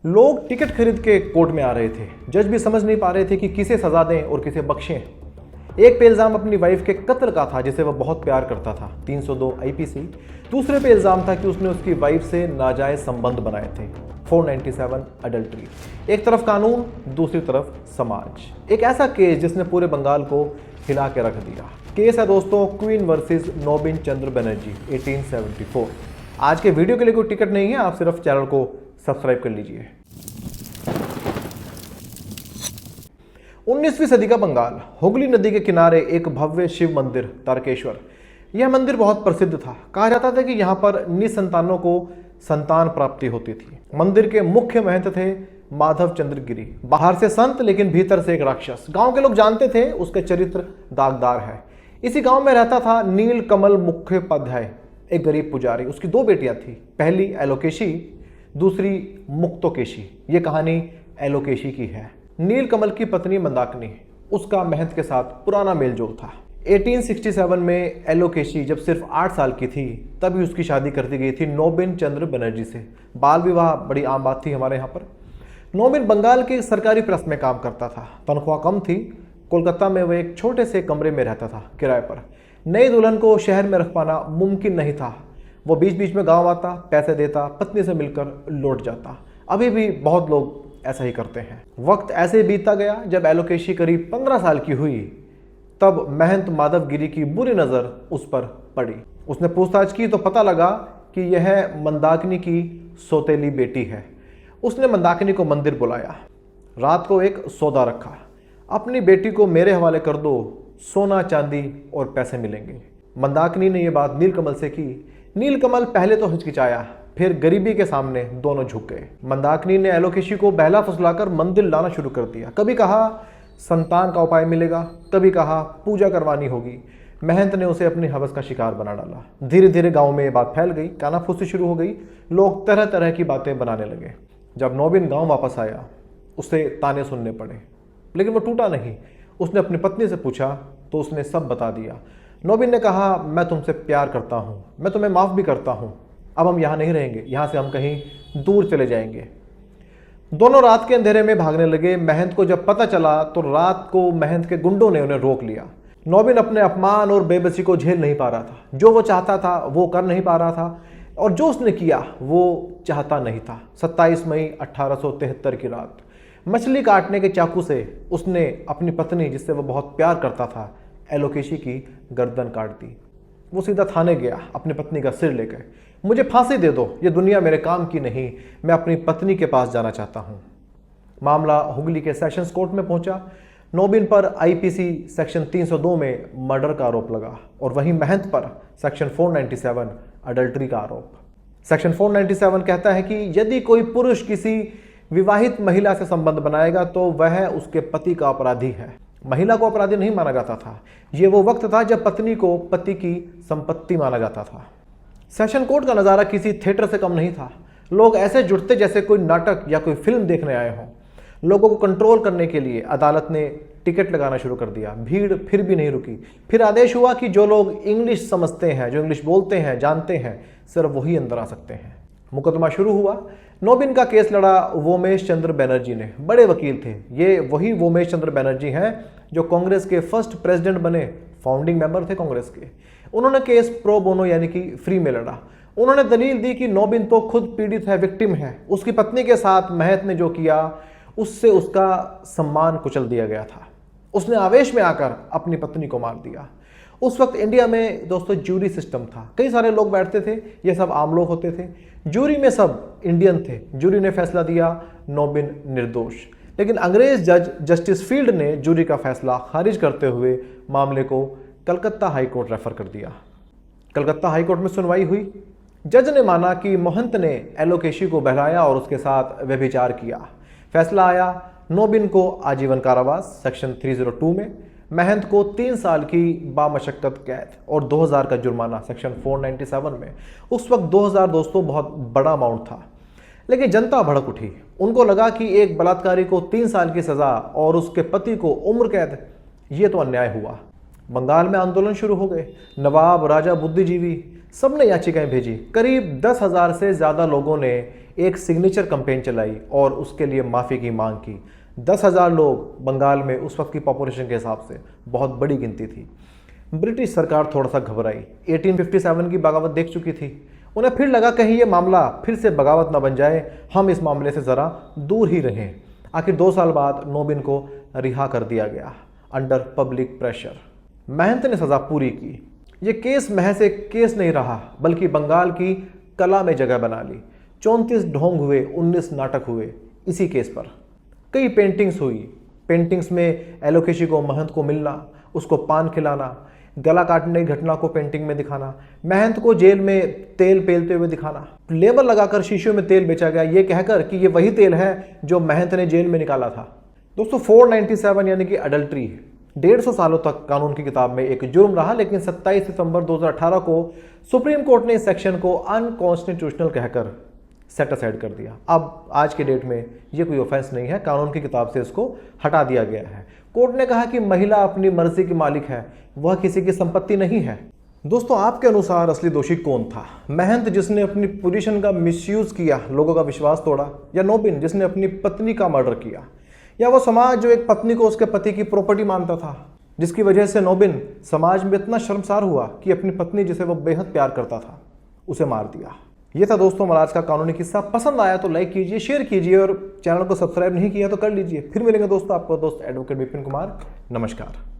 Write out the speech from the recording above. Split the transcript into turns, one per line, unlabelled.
लोग टिकट खरीद के कोर्ट में आ रहे थे। जज भी समझ नहीं पा रहे थे कि किसे सजा दें और किसे बख्शें। एक पे इल्ज़ाम अपनी वाइफ के कत्ल का था जिसे वह बहुत प्यार करता था, 302 आईपीसी। दूसरे पे इल्ज़ाम था कि उसने उसकी वाइफ से नाजायज़ संबंध बनाए थे, 497 अडल्ट्री। एक तरफ कानून, दूसरी तरफ समाज। एक ऐसा केस जिसने पूरे बंगाल को हिला के रख दिया। केस है दोस्तों क्वीन वर्सेस नोबिन चंद्र बनर्जी 1874। आज के वीडियो के लिए कोई टिकट नहीं है, आप सिर्फ चैनल को सब्सक्राइब कर लीजिए। 19वीं सदी का बंगाल, हुगली नदी के किनारे एक भव्य शिव मंदिर तारकेश्वर। यह मंदिर बहुत प्रसिद्ध था। कहा जाता था कि यहाँ पर निसंतानों को संतान प्राप्ति होती थी। मंदिर के मुख्य महंत थे माधव चंद्र गिरी, बाहर से संत लेकिन भीतर से एक राक्षस। गांव के लोग जानते थे उसके चरित्र दागदार है। इसी गांव में रहता था नील कमल मुखोपाध्याय, एक गरीब पुजारी। उसकी दो बेटियां थी, पहली एलोकेशी, दूसरी मुक्तोकेशी। ये कहानी एलोकेशी की है। नील कमल की पत्नी मंदाकिनी, उसका महंत के साथ पुराना मेलजोल था। 1867 में एलोकेशी जब सिर्फ 8 साल की थी तभी उसकी शादी कर दी गई थी नोबिन चंद्र बनर्जी से। बाल विवाह बड़ी आम बात थी हमारे यहाँ पर। नोबिन बंगाल के सरकारी प्रेस में काम करता था, तनख्वाह कम थी। कोलकाता में वह एक छोटे से कमरे में रहता था किराए पर। नई दुल्हन को शहर में रख पाना मुमकिन नहीं था। वो बीच बीच में गांव आता, पैसे देता, पत्नी से मिलकर लौट जाता। अभी भी बहुत लोग ऐसा ही करते हैं। वक्त ऐसे बीतता गया। जब एलोकेशी करीब 15 साल की हुई तब महंत माधव गिरी की बुरी नज़र उस पर पड़ी। उसने पूछताछ की तो पता लगा कि यह मंदाकिनी की सौतेली बेटी है। उसने मंदाकिनी को मंदिर बुलाया, रात को एक सौदा रखा। अपनी बेटी को मेरे हवाले कर दो, सोना चांदी और पैसे मिलेंगे। मंदाकिनी ने यह बात नीलकमल से की। नीलकमल पहले तो हिचकिचाया, फिर गरीबी के सामने दोनों झुक गए। मंदाकिनी ने एलोकेशी को बहला फुसलाकर मंदिर लाना शुरू कर दिया। कभी कहा संतान का उपाय मिलेगा, कभी कहा पूजा करवानी होगी। महंत ने उसे अपनी हवस का शिकार बना डाला। धीरे धीरे गांव में ये बात फैल गई, कानाफूसी शुरू हो गई। लोग तरह तरह की बातें बनाने लगे। जब नोबिन गांव वापस आया उसे ताने सुनने पड़े, लेकिन वो टूटा नहीं। उसने अपनी पत्नी से पूछा तो उसने सब बता दिया। नोबिन ने कहा, मैं तुमसे प्यार करता हूँ, मैं तुम्हें माफ़ भी करता हूँ। अब हम यहाँ नहीं रहेंगे, यहाँ से हम कहीं दूर चले जाएंगे। दोनों रात के अंधेरे में भागने लगे। महंत को जब पता चला तो रात को महंत के गुंडों ने उन्हें रोक लिया। नोबिन अपने अपमान और बेबसी को झेल नहीं पा रहा था। जो वो चाहता था वो कर नहीं पा रहा था, और जो उसने किया वो चाहता नहीं था। 27 मई 1873 की रात मछली काटने के चाकू से उसने अपनी पत्नी, जिससे वो बहुत प्यार करता था, एलोकेशी की गर्दन काट दी। वो सीधा थाने गया अपनी पत्नी का सिर लेकर। मुझे फांसी दे दो, ये दुनिया मेरे काम की नहीं, मैं अपनी पत्नी के पास जाना चाहता हूँ। मामला हुगली के सेशंस कोर्ट में पहुंचा। नोबिन पर आईपीसी सेक्शन 302 में मर्डर का आरोप लगा और वहीं महंत पर सेक्शन 497 अडल्ट्री का आरोप। सेक्शन 497 कहता है कि यदि कोई पुरुष किसी विवाहित महिला से संबंध बनाएगा तो वह उसके पति का अपराधी है। महिला को अपराधी नहीं माना जाता था। ये वो वक्त था जब पत्नी को पति की संपत्ति माना जाता था। सेशन कोर्ट का नज़ारा किसी थिएटर से कम नहीं था। लोग ऐसे जुटते जैसे कोई नाटक या कोई फिल्म देखने आए हों। लोगों को कंट्रोल करने के लिए अदालत ने टिकट लगाना शुरू कर दिया। भीड़ फिर भी नहीं रुकी। फिर आदेश हुआ कि जो लोग इंग्लिश समझते हैं, जो इंग्लिश बोलते हैं, जानते हैं, सिर्फ वही अंदर आ सकते हैं। मुकदमा शुरू हुआ। नोबिन का केस लड़ा वोमेश चंद्र बनर्जी ने। बड़े वकील थे। ये वही वोमेश चंद्र बनर्जी हैं जो कांग्रेस के फर्स्ट प्रेसिडेंट बने, फाउंडिंग मेंबर थे कांग्रेस के। उन्होंने केस प्रो बोनो यानी कि फ्री में लड़ा। उन्होंने दलील दी कि नोबिन तो खुद पीड़ित है, विक्टिम है। उसकी पत्नी के साथ महंत ने जो किया उससे उसका सम्मान कुचल दिया गया था। उसने आवेश में आकर अपनी पत्नी को मार दिया। उस वक्त इंडिया में दोस्तों ज्यूरी सिस्टम था। कई सारे लोग बैठते थे, ये सब आम लोग होते थे। ज्यूरी में सब इंडियन थे। ज्यूरी ने फैसला दिया नोबिन निर्दोष, लेकिन अंग्रेज जज जस्टिस फील्ड ने ज्यूरी का फैसला खारिज करते हुए मामले को कलकत्ता हाई कोर्ट रेफर कर दिया। कलकत्ता हाई कोर्ट में सुनवाई हुई। जज ने माना कि महंत ने एलोकेशी को बहलाया और उसके साथ व्यभिचार किया। फैसला आया नोबिन को आजीवन कारावास सेक्शन 302 में, महंत को 3 साल की बामशक्कत कैद और 2000 का जुर्माना सेक्शन 497 में। उस वक्त 2000 दोस्तों बहुत बड़ा अमाउंट था, लेकिन जनता भड़क उठी। उनको लगा कि एक बलात्कारी को 3 साल की सजा और उसके पति को उम्र कैद, ये तो अन्याय हुआ। बंगाल में आंदोलन शुरू हो गए। नवाब, राजा, बुद्धिजीवी सबने याचिकाएं भेजी। करीब 10,000 से ज़्यादा लोगों ने एक सिग्नेचर कैंपेन चलाई और उसके लिए माफ़ी की मांग की। 10,000 लोग बंगाल में उस वक्त की पॉपुलेशन के हिसाब से बहुत बड़ी गिनती थी। ब्रिटिश सरकार थोड़ा सा घबराई, 1857 की बगावत देख चुकी थी। उन्हें फिर लगा कहीं ये मामला फिर से बगावत ना बन जाए, हम इस मामले से ज़रा दूर ही रहें। आखिर 2 साल बाद नोबिन को रिहा कर दिया गया अंडर पब्लिक प्रेशर। महंत ने सज़ा पूरी की। ये केस महज एक केस नहीं रहा, बल्कि बंगाल की कला में जगह बना ली। 34 ढोंग हुए, 19 नाटक हुए इसी केस पर। कई पेंटिंग्स हुई। पेंटिंग्स में एलोकेशी को महंत को मिलना, उसको पान खिलाना, गला काटने की घटना को पेंटिंग में दिखाना, महंत को जेल में तेल पेलते हुए दिखाना, लेबल लगाकर शीशियों में तेल बेचा गया ये कहकर कि ये वही तेल है जो महंत ने जेल में निकाला था। दोस्तों 497 यानी कि अडल्ट्री 150 सालों तक कानून की किताब में एक जुर्म रहा, लेकिन 27 सितंबर 2018 को सुप्रीम कोर्ट ने इस सेक्शन को अनकॉन्स्टिट्यूशनल कहकर सेट असाइड कर दिया। अब आज के डेट में ये कोई ऑफेंस नहीं है, कानून की किताब से इसको हटा दिया गया है। कोर्ट ने कहा कि महिला अपनी मर्जी की मालिक है, वह किसी की संपत्ति नहीं है। दोस्तों आपके अनुसार असली दोषी कौन था? महंत जिसने अपनी पोजीशन का मिसयूज किया, लोगों का विश्वास तोड़ा, या नोबिन जिसने अपनी पत्नी का मर्डर किया, या वो समाज जो एक पत्नी को उसके पति की प्रॉपर्टी मानता था, जिसकी वजह से नोबिन समाज में इतना शर्मसार हुआ कि अपनी पत्नी जिसे वो बेहद प्यार करता था उसे मार दिया। ये था दोस्तों हमारा आज का कानूनी किस्सा। पसंद आया तो लाइक कीजिए, शेयर कीजिए और चैनल को सब्सक्राइब नहीं किया तो कर लीजिए। फिर मिलेंगे दोस्तों, आपका दोस्त एडवोकेट विपिन कुमार। नमस्कार।